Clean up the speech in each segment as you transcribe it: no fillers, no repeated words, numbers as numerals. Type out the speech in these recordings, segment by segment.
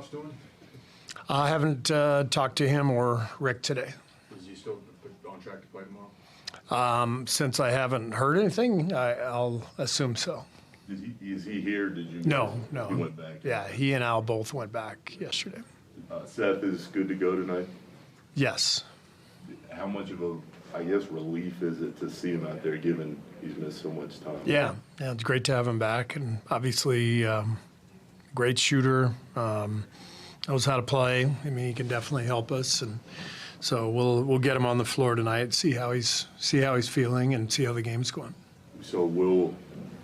Buck's doing? I haven't talked to him or Rick today. Is he still on track to play tomorrow? Since I haven't heard anything, I'll assume so. Is he here? Did you? No. He went back. Yeah, he and Al both went back yesterday. Seth is good to go tonight? Yes. How much of a, I guess, relief is it to see him out there given he's missed so much time? Yeah, it's great to have him back, and obviously great shooter, knows how to play. I mean, he can definitely help us, and so we'll get him on the floor tonight, see how he's feeling, and see how the game's going. So Will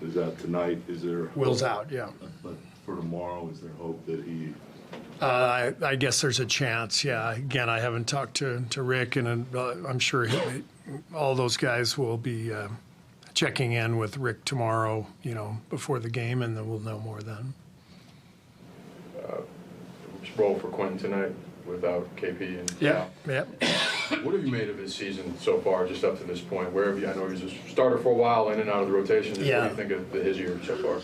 is out tonight. Is there Will's hope? out, yeah. But for tomorrow, is there hope that he? I guess there's a chance, yeah. Again, I haven't talked to Rick, and I'm sure all those guys will be checking in with Rick tomorrow, before the game, and then we'll know more then. Role for Quinton tonight without KP and Yeah. What have you made of his season so far, just up to this point? Where have you? I know he's a starter for a while, in and out of the rotation. What do you think of his year so far?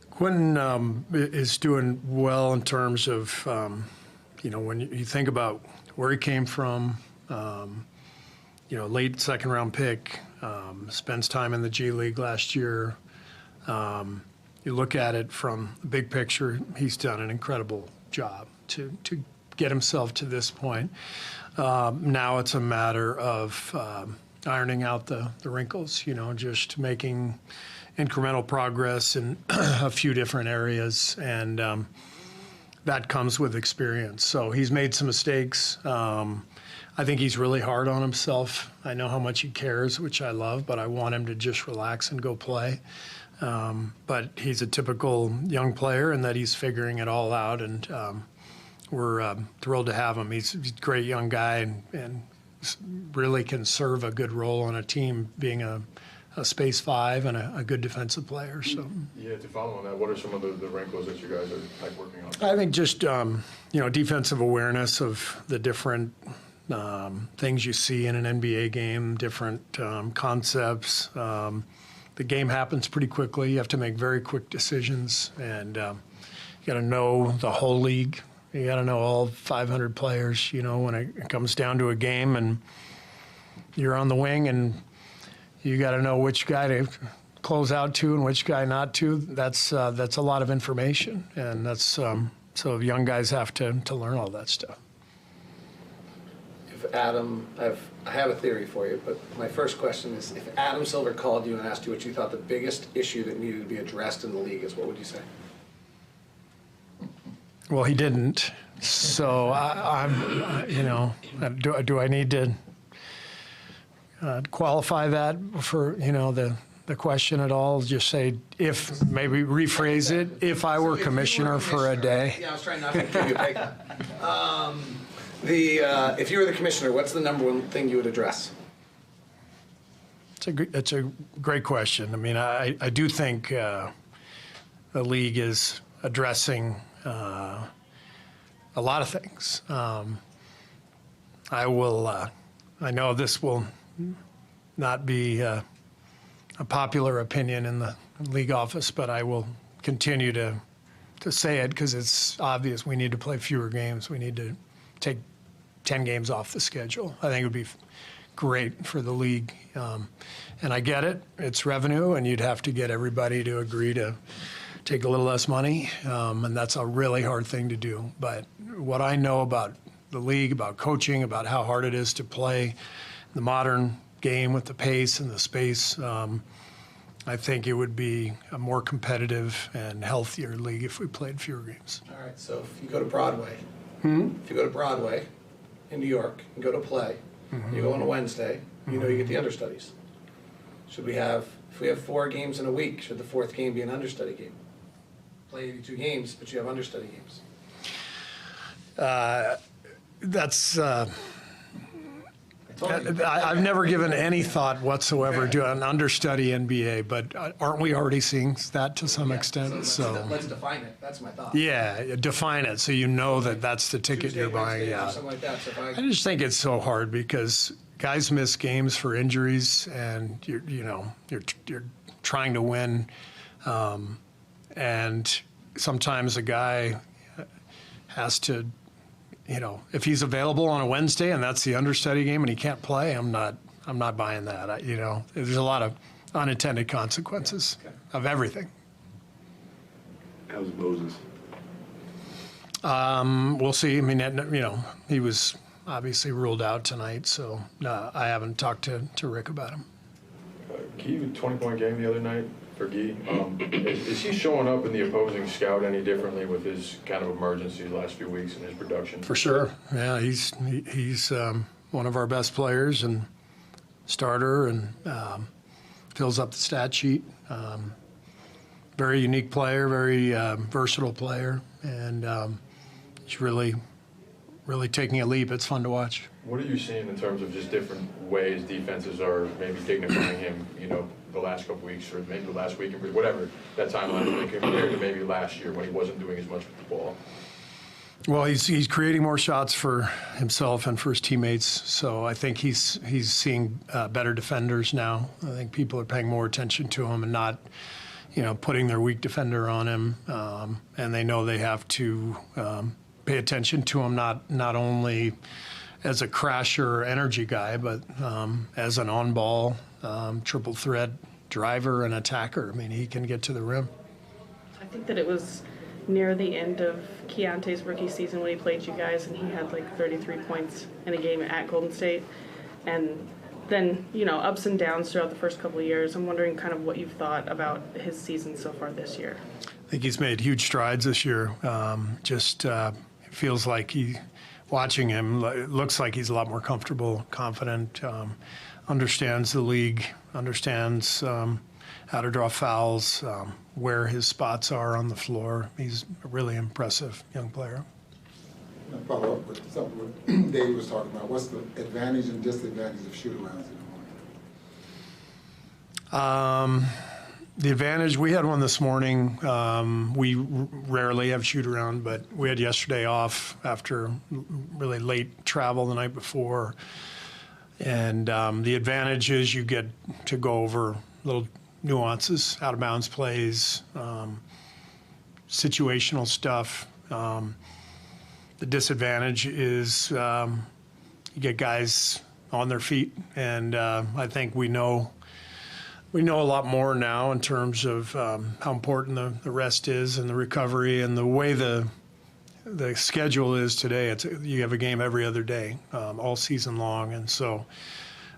Quinton is doing well in terms of, when you think about where he came from, late second-round pick, spends time in the G League last year. You look at it from the big picture, he's done an incredible job to get himself to this point. Now it's a matter of ironing out the wrinkles, just making incremental progress in a few different areas, and that comes with experience. So he's made some mistakes. I think he's really hard on himself. I know how much he cares, which I love, but I want him to just relax and go play. But he's a typical young player in that he's figuring it all out, and we're thrilled to have him. He's a great young guy and really can serve a good role on a team, being a space five and a good defensive player. So yeah, to follow on that, what are some of the wrinkles that you guys are working on? I think just defensive awareness of the different things you see in an NBA game, different concepts. The game happens pretty quickly. You have to make very quick decisions, and you got to know the whole league. You got to know all 500 players, when it comes down to a game and you're on the wing, and you got to know which guy to close out to and which guy not to. That's a lot of information, and that's so young guys have to learn all that stuff. If Adam, I have a theory for you, but my first question is, if Adam Silver called you and asked you what you thought the biggest issue that needed to be addressed in the league is, what would you say? Well, he didn't. So do I need to qualify that for the question at all? Just say, if, maybe rephrase it, if I were commissioner for a day. Yeah, I was trying not to give you a break. If you were the commissioner, what's the number one thing you would address? It's a great question. I mean, I do think the league is addressing a lot of things. I know this will not be a popular opinion in the league office, but I will continue to say it because it's obvious we need to play fewer games. We need to take 10 games off the schedule. I think it would be great for the league. And I get it. It's revenue, and you'd have to get everybody to agree to take a little less money, and that's a really hard thing to do. But what I know about the league, about coaching, about how hard it is to play the modern game with the pace and the space, I think it would be a more competitive and healthier league if we played fewer games. All right, so if you go to Broadway, if you go to Broadway in New York and go to play, you go on a Wednesday, you get the understudies. If we have 4 games in a week, should the 4th game be an understudy game? Play 82 games, but you have understudy games. I've never given any thought whatsoever to an understudy NBA, but aren't we already seeing that to some extent? So let's define it. That's my thought. Yeah, define it so you know that that's the ticket Tuesday, you're buying. Wednesday, Yeah. something like that. So I just think it's so hard because guys miss games for injuries, and you're trying to win, and sometimes a guy has to, if he's available on a Wednesday and that's the understudy game and he can't play, I'm not buying that. There's a lot of unintended consequences of everything. How's Moses? We'll see. I mean, he was obviously ruled out tonight, so I haven't talked to Rick about him. Guy, 20-point game the other night for Guy. Is he showing up in the opposing scout any differently with his kind of emergency the last few weeks in his production? For sure. Yeah, he's one of our best players and starter, and fills up the stat sheet. Very unique player, very versatile player, and he's really taking a leap. It's fun to watch. What are you seeing in terms of just different ways defenses are maybe dignifying him, the last couple weeks or maybe the last week, or whatever that timeline compared to maybe last year when he wasn't doing as much with the ball? Well, he's creating more shots for himself and for his teammates, so I think he's seeing better defenders now. I think people are paying more attention to him and not, putting their weak defender on him, and they know they have to pay attention to him not only as a crasher or energy guy, but as an on-ball triple threat driver and attacker. I mean, he can get to the rim. I think that it was near the end of Keontae's rookie season when he played you guys, and he had like 33 points in a game at Golden State. And then, ups and downs throughout the first couple of years. I'm wondering kind of what you've thought about his season so far this year. I think he's made huge strides this year. It feels like watching him, it looks like he's a lot more comfortable, confident, understands the league, understands how to draw fouls, where his spots are on the floor. He's a really impressive young player. I'll follow up with something what Dave was talking about. What's the advantage and disadvantage of shoot-arounds in the morning? The advantage, we had one this morning. We rarely have shoot-around, but we had yesterday off after really late travel the night before. And the advantage is you get to go over little nuances, out-of-bounds plays, situational stuff. The disadvantage is you get guys on their feet, and I think we know a lot more now in terms of how important the rest is and the recovery and the way the schedule is today. You have a game every other day, all season long, and so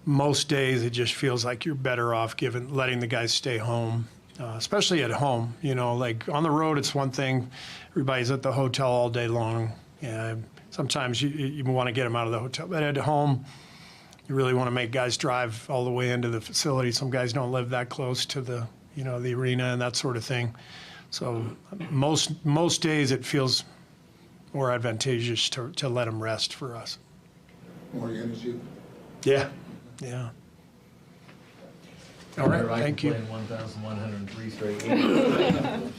most days it just feels like you're better off letting the guys stay home, especially at home. Like on the road, it's one thing. Everybody's at the hotel all day long. Sometimes you want to get them out of the hotel, but at home, you really want to make guys drive all the way into the facility. Some guys don't live that close to the arena and that sort of thing. So most days it feels more advantageous to let them rest for us. More energy? Yeah. All right, thank you. Playing 1,103 straight games.